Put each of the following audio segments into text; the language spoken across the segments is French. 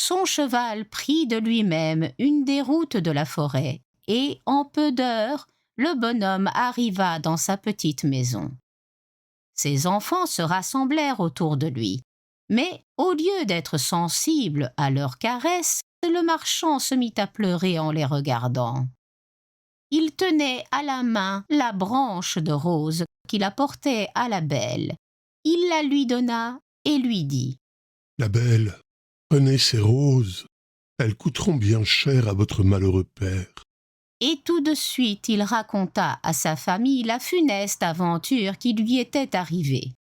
son cheval prit de lui-même une des routes de la forêt, et en peu d'heures, le bonhomme arriva dans sa petite maison. Ses enfants se rassemblèrent autour de lui, mais au lieu d'être sensible à leurs caresses, le marchand se mit à pleurer en les regardant. Il tenait à la main la branche de rose qu'il apportait à la belle. Il la lui donna et lui dit : « La belle, prenez ces roses, elles coûteront bien cher à votre malheureux père. » Et tout de suite il raconta à sa famille la funeste aventure qui lui était arrivée.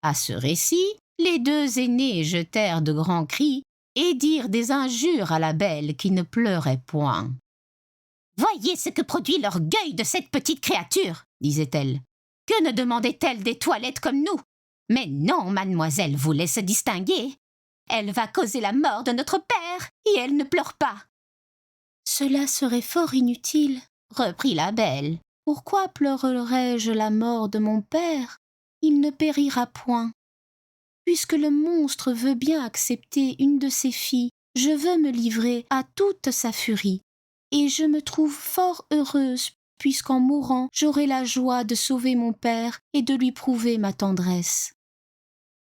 À ce récit, les deux aînés jetèrent de grands cris et dirent des injures à la belle qui ne pleurait point. « Voyez ce que produit l'orgueil de cette petite créature, disait-elle. Que ne demandait-elle des toilettes comme nous? Mais non, mademoiselle voulait se distinguer. Elle va causer la mort de notre père et elle ne pleure pas. » « Cela serait fort inutile, reprit la belle. Pourquoi pleurerais-je la mort de mon père? Il ne périra point. Puisque le monstre veut bien accepter une de ses filles, je veux me livrer à toute sa furie. Et je me trouve fort heureuse, puisqu'en mourant, j'aurai la joie de sauver mon père et de lui prouver ma tendresse. »«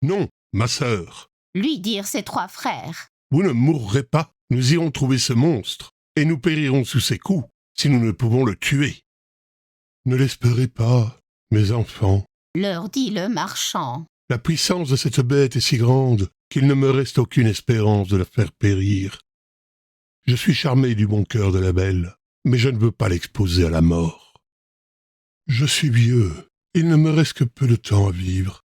Non, ma sœur, lui dirent ses trois frères. Vous ne mourrez pas, nous irons trouver ce monstre, et nous périrons sous ses coups, si nous ne pouvons le tuer. Ne l'espérez pas, mes enfants, leur dit le marchand. La puissance de cette bête est si grande qu'il ne me reste aucune espérance de la faire périr. Je suis charmé du bon cœur de la belle, mais je ne veux pas l'exposer à la mort. Je suis vieux, il ne me reste que peu de temps à vivre.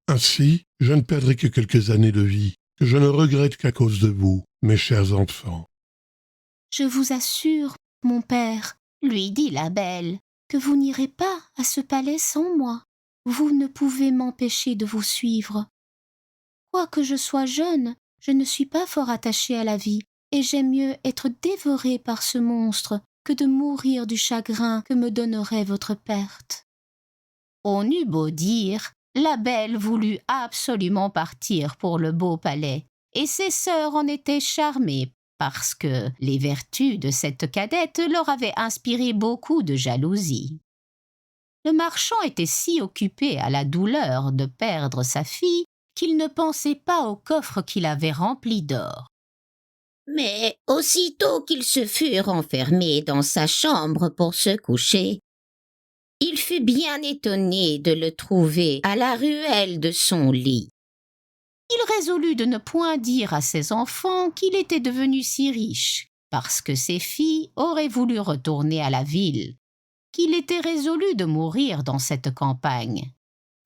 Ainsi, je ne perdrai que quelques années de vie, que je ne regrette qu'à cause de vous, mes chers enfants. « Je vous assure, mon père, lui dit la belle, que vous n'irez pas à ce palais sans moi. Vous ne pouvez m'empêcher de vous suivre. Quoique je sois jeune, je ne suis pas fort attachée à la vie, et j'aime mieux être dévorée par ce monstre que de mourir du chagrin que me donnerait votre perte. » On eut beau dire, la belle voulut absolument partir pour le beau palais, et ses sœurs en étaient charmées, parce que les vertus de cette cadette leur avaient inspiré beaucoup de jalousie. Le marchand était si occupé à la douleur de perdre sa fille qu'il ne pensait pas au coffre qu'il avait rempli d'or. Mais aussitôt qu'ils se furent enfermés dans sa chambre pour se coucher, il fut bien étonné de le trouver à la ruelle de son lit. Il résolut de ne point dire à ses enfants qu'il était devenu si riche, parce que ses filles auraient voulu retourner à la ville, qu'il était résolu de mourir dans cette campagne.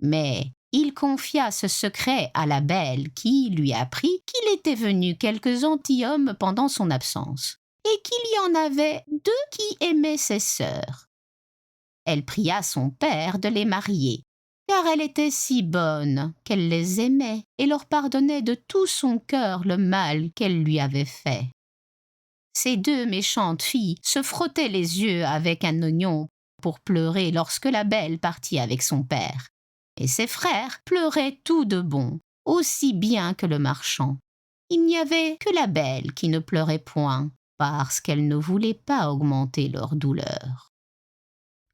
Mais il confia ce secret à la belle qui lui apprit qu'il était venu quelques gentilshommes pendant son absence, et qu'il y en avait deux qui aimaient ses sœurs. Elle pria son père de les marier, car elle était si bonne qu'elle les aimait et leur pardonnait de tout son cœur le mal qu'elle lui avait fait. Ces deux méchantes filles se frottaient les yeux avec un oignon pour pleurer lorsque la belle partit avec son père, et ses frères pleuraient tout de bon, aussi bien que le marchand. Il n'y avait que la belle qui ne pleurait point, parce qu'elle ne voulait pas augmenter leur douleur.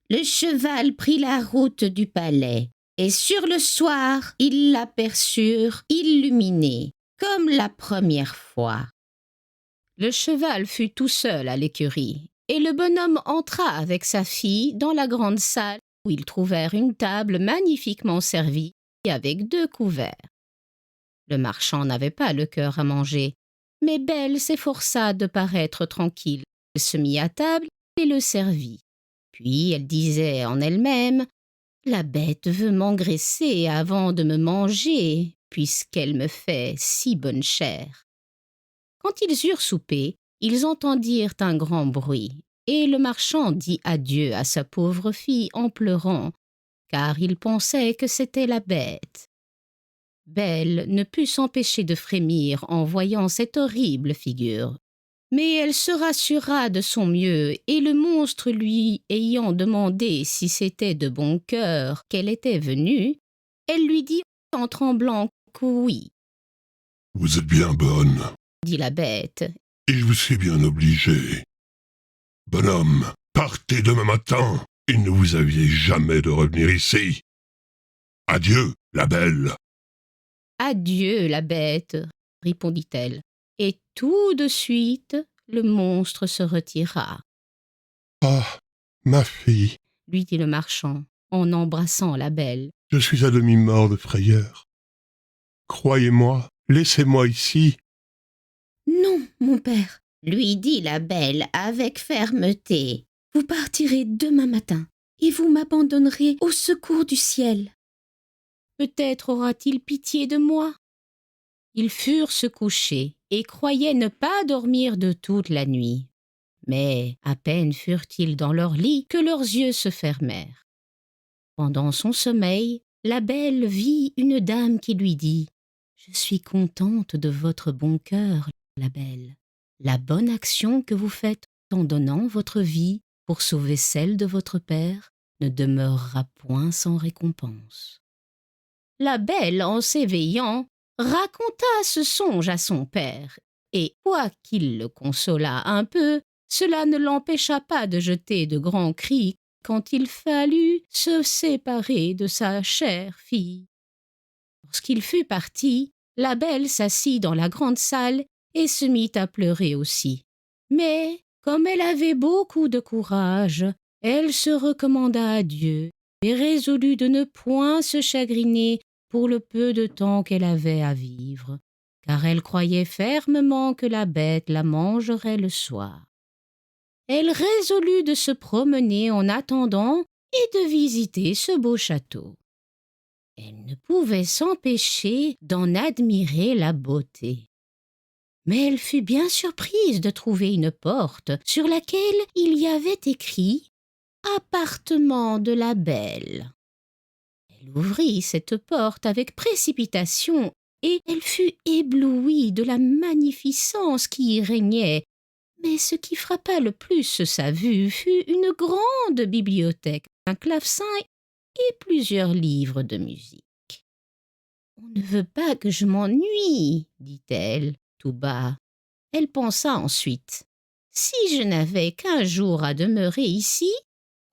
Le cheval prit la route du palais, et sur le soir, ils l'aperçurent illuminé, comme la première fois. Le cheval fut tout seul à l'écurie, et le bonhomme entra avec sa fille dans la grande salle où ils trouvèrent une table magnifiquement servie avec 2 couverts. Le marchand n'avait pas le cœur à manger, mais Belle s'efforça de paraître tranquille. Elle se mit à table et le servit. Puis elle disait en elle-même : « La bête veut m'engraisser avant de me manger, puisqu'elle me fait si bonne chair. » Quand ils eurent soupé, ils entendirent un grand bruit, et le marchand dit adieu à sa pauvre fille en pleurant, car il pensait que c'était la bête. Belle ne put s'empêcher de frémir en voyant cette horrible figure. Mais elle se rassura de son mieux, et le monstre lui ayant demandé si c'était de bon cœur qu'elle était venue, elle lui dit en tremblant que oui. « Vous êtes bien bonne, dit la bête. Et je vous suis bien obligé. Bonhomme, partez demain matin, et ne vous aviez jamais de revenir ici. Adieu, la belle. Adieu, la bête, répondit-elle, et tout de suite le monstre se retira, Ah, ma fille, lui dit le marchand, en embrassant la belle. je suis à demi-mort de frayeur. Croyez-moi, laissez-moi ici. Non, mon père, lui dit la belle avec fermeté. Vous partirez demain matin, et vous m'abandonnerez au secours du ciel. Peut-être aura-t-il pitié de moi. Ils furent se coucher, et croyaient ne pas dormir de toute la nuit. Mais à peine furent-ils dans leur lit que leurs yeux se fermèrent. Pendant son sommeil, la belle vit une dame qui lui dit « Je suis contente de votre bon cœur, la belle. La bonne action que vous faites en donnant votre vie pour sauver celle de votre père ne demeurera point sans récompense. » La belle, en s'éveillant, raconta ce songe à son père, et quoiqu'il le consolât un peu, cela ne l'empêcha pas de jeter de grands cris quand il fallut se séparer de sa chère fille. Lorsqu'il fut parti, la belle s'assit dans la grande salle et se mit à pleurer aussi. Mais, comme elle avait beaucoup de courage, elle se recommanda à Dieu et résolut de ne point se chagriner pour le peu de temps qu'elle avait à vivre, car elle croyait fermement que la bête la mangerait le soir. Elle résolut de se promener en attendant et de visiter ce beau château. Elle ne pouvait s'empêcher d'en admirer la beauté. Mais elle fut bien surprise de trouver une porte sur laquelle il y avait écrit « Appartement de la belle ». Elle ouvrit cette porte avec précipitation et elle fut éblouie de la magnificence qui y régnait. Mais ce qui frappa le plus sa vue fut une grande bibliothèque, un clavecin et plusieurs livres de musique. « On ne veut pas que je m'ennuie, dit-elle, tout bas. Elle pensa ensuite. Si je n'avais qu'un jour à demeurer ici,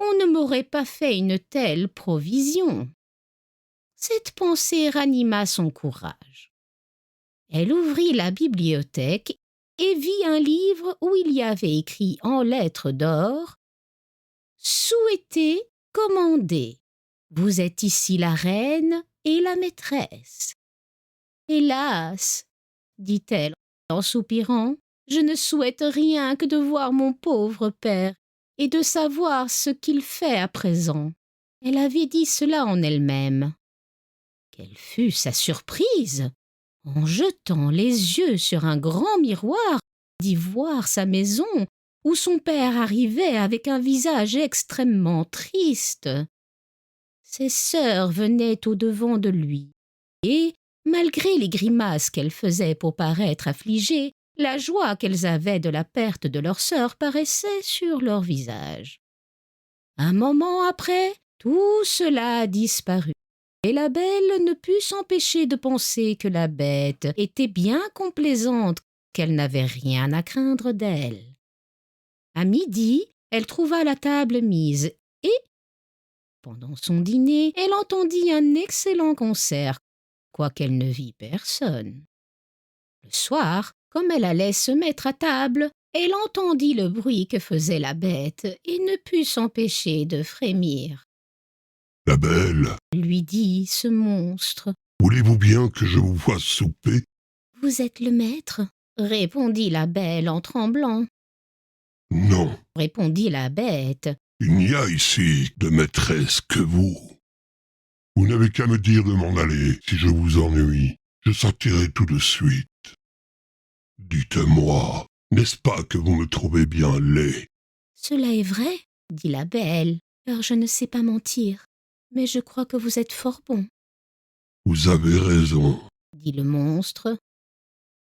on ne m'aurait pas fait une telle provision. Cette pensée ranima son courage. Elle ouvrit la bibliothèque et vit un livre où il y avait écrit en lettres d'or « Souhaitez, commandez. Vous êtes ici la reine et la maîtresse. » Hélas, dit-elle en soupirant, je ne souhaite rien que de voir mon pauvre père et de savoir ce qu'il fait à présent. Elle avait dit cela en elle-même. Quelle fut sa surprise, en jetant les yeux sur un grand miroir, d'y voir sa maison, où son père arrivait avec un visage extrêmement triste. Ses sœurs venaient au-devant de lui, et, malgré les grimaces qu'elles faisaient pour paraître affligées, la joie qu'elles avaient de la perte de leur sœur paraissait sur leur visage. Un moment après, tout cela disparut, et la belle ne put s'empêcher de penser que la bête était bien complaisante, qu'elle n'avait rien à craindre d'elle. À midi, elle trouva la table mise, et, pendant son dîner, elle entendit un excellent concert, quoiqu'elle ne vit personne. Le soir, comme elle allait se mettre à table, elle entendit le bruit que faisait la bête et ne put s'empêcher de frémir. « La belle, Lui dit ce monstre. voulez-vous bien que je vous fasse souper ?»« Vous êtes le maître ?» répondit la belle en tremblant. « Non, Répondit la bête. il n'y a ici de maîtresse que vous. Vous n'avez qu'à me dire de m'en aller si je vous ennuie. Je sortirai tout de suite. Dites-moi, n'est-ce pas que vous me trouvez bien laid ?» Cela est vrai, dit la belle, car je ne sais pas mentir, mais je crois que vous êtes fort bon. Vous avez raison. Dit le monstre.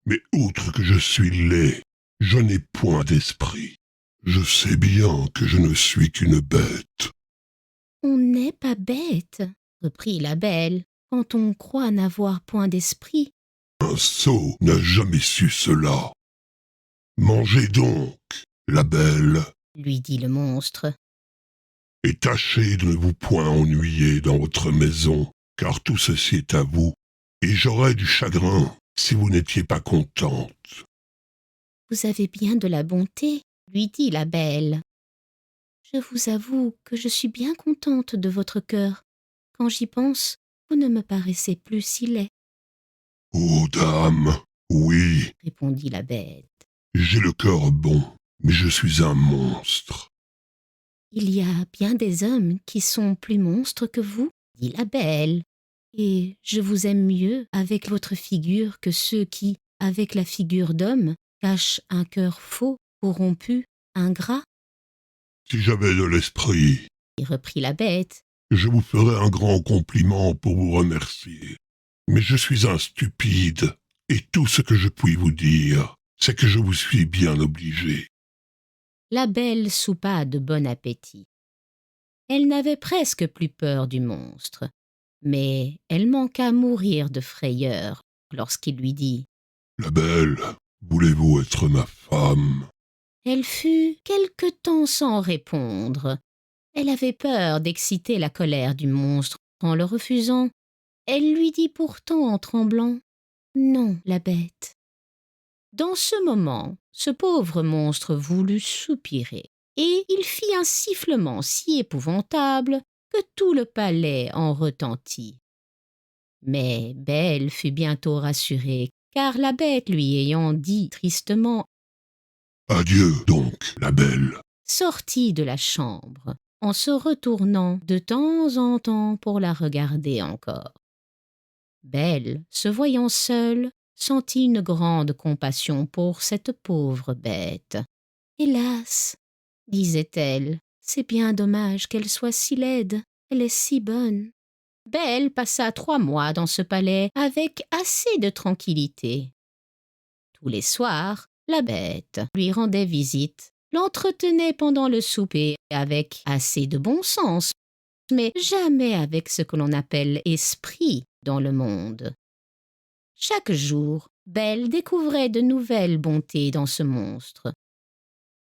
Mais outre que je suis laid, je n'ai point d'esprit. Je sais bien que je ne suis qu'une bête. On n'est pas bête, reprit la belle, quand on croit n'avoir point d'esprit. Un sot n'a jamais su cela. Mangez donc, la belle, lui dit le monstre. et tâchez de ne vous point ennuyer dans votre maison, car tout ceci est à vous, et j'aurais du chagrin si vous n'étiez pas contente. Vous avez bien de la bonté, lui dit la belle. Je vous avoue que je suis bien contente de votre cœur. Quand j'y pense, vous ne me paraissez plus si laid, Oh, dame, oui, répondit la bête. j'ai le cœur bon, mais je suis un monstre. Il y a bien des hommes qui sont plus monstres que vous, dit la belle, et je vous aime mieux avec votre figure que ceux qui, avec la figure d'homme, cachent un cœur faux, corrompu, ingrat, Si j'avais de l'esprit, reprit la bête. je vous ferais un grand compliment pour vous remercier. Mais je suis un stupide, et tout ce que je puis vous dire, c'est que je vous suis bien obligé. La belle soupa de bon appétit. Elle n'avait presque plus peur du monstre, mais elle manqua mourir de frayeur lorsqu'il lui dit « La belle, voulez-vous être ma femme ?» Elle fut quelque temps sans répondre. Elle avait peur d'exciter la colère du monstre en le refusant. Elle lui dit pourtant en tremblant « Non, la bête ». Dans ce moment, ce pauvre monstre voulut soupirer, et il fit un sifflement si épouvantable que tout le palais en retentit. Mais Belle fut bientôt rassurée, car la bête lui ayant dit tristement « Adieu donc, la belle. » sortit de la chambre, en se retournant de temps en temps pour la regarder encore. Belle, se voyant seule, sentit une grande compassion pour cette pauvre bête. « Hélas, disait-elle, c'est bien dommage qu'elle soit si laide, elle est si bonne. » Belle passa 3 mois dans ce palais avec assez de tranquillité. Tous les soirs, la bête lui rendait visite, l'entretenait pendant le souper avec assez de bon sens, mais jamais avec ce que l'on appelle esprit dans le monde. Chaque jour, Belle découvrait de nouvelles bontés dans ce monstre.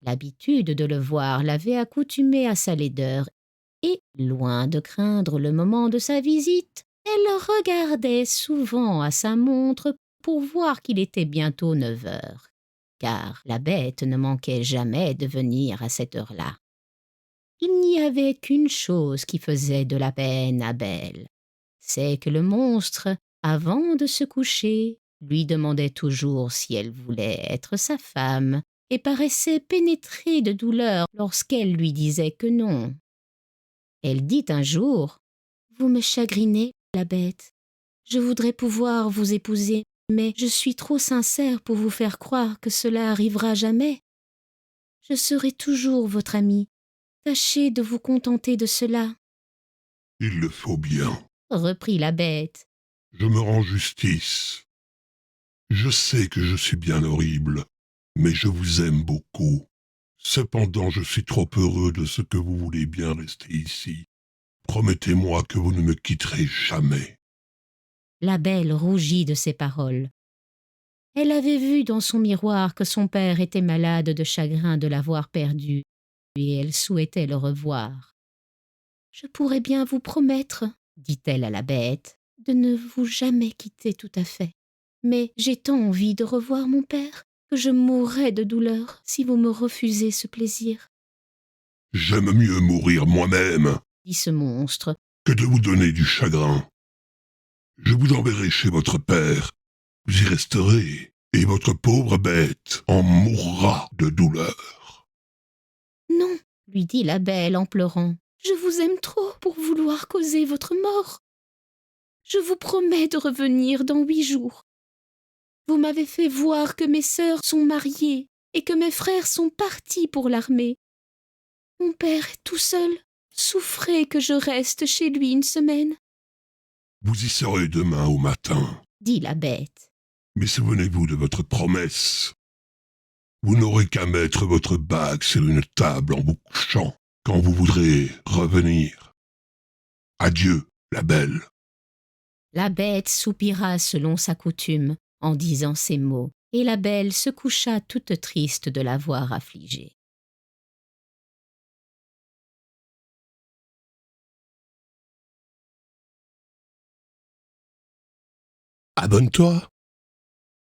L'habitude de le voir l'avait accoutumée à sa laideur, et, loin de craindre le moment de sa visite, elle regardait souvent à sa montre pour voir qu'il était bientôt 9 heures, car la bête ne manquait jamais de venir à cette heure-là. Il n'y avait qu'une chose qui faisait de la peine à Belle, c'est que le monstre, avant de se coucher, lui demandait toujours si elle voulait être sa femme, et paraissait pénétrée de douleur lorsqu'elle lui disait que non. Elle dit un jour « Vous me chagrinez, la bête. Je voudrais pouvoir vous épouser, mais je suis trop sincère pour vous faire croire que cela arrivera jamais. Je serai toujours votre amie. Tâchez de vous contenter de cela. » « Il le faut bien, » reprit la bête. « Je me rends justice. Je sais que je suis bien horrible, mais je vous aime beaucoup. Cependant, je suis trop heureux de ce que vous voulez bien rester ici. Promettez-moi que vous ne me quitterez jamais. » La belle rougit de ces paroles. Elle avait vu dans son miroir que son père était malade de chagrin de l'avoir perdu, et elle souhaitait le revoir. « Je pourrais bien vous promettre, dit-elle à la bête, de ne vous jamais quitter tout à fait. Mais j'ai tant envie de revoir mon père que je mourrais de douleur si vous me refusez ce plaisir. » « J'aime mieux mourir moi-même, » dit ce monstre. « que de vous donner du chagrin. Je vous enverrai chez votre père, vous y resterez, et votre pauvre bête en mourra de douleur. » « Non, lui dit la belle en pleurant, je vous aime trop pour vouloir causer votre mort. Je vous promets de revenir dans 8 jours. Vous m'avez fait voir que mes sœurs sont mariées et que mes frères sont partis pour l'armée. Mon père est tout seul. Souffrez que je reste chez lui 1 semaine. » « Vous y serez demain au matin, dit la bête. mais souvenez-vous de votre promesse. Vous n'aurez qu'à mettre votre bague sur une table en vous couchant quand vous voudrez revenir. Adieu, la belle. » La bête soupira selon sa coutume, En disant ces mots, et la belle se coucha toute triste de la voir affligée. Abonne-toi.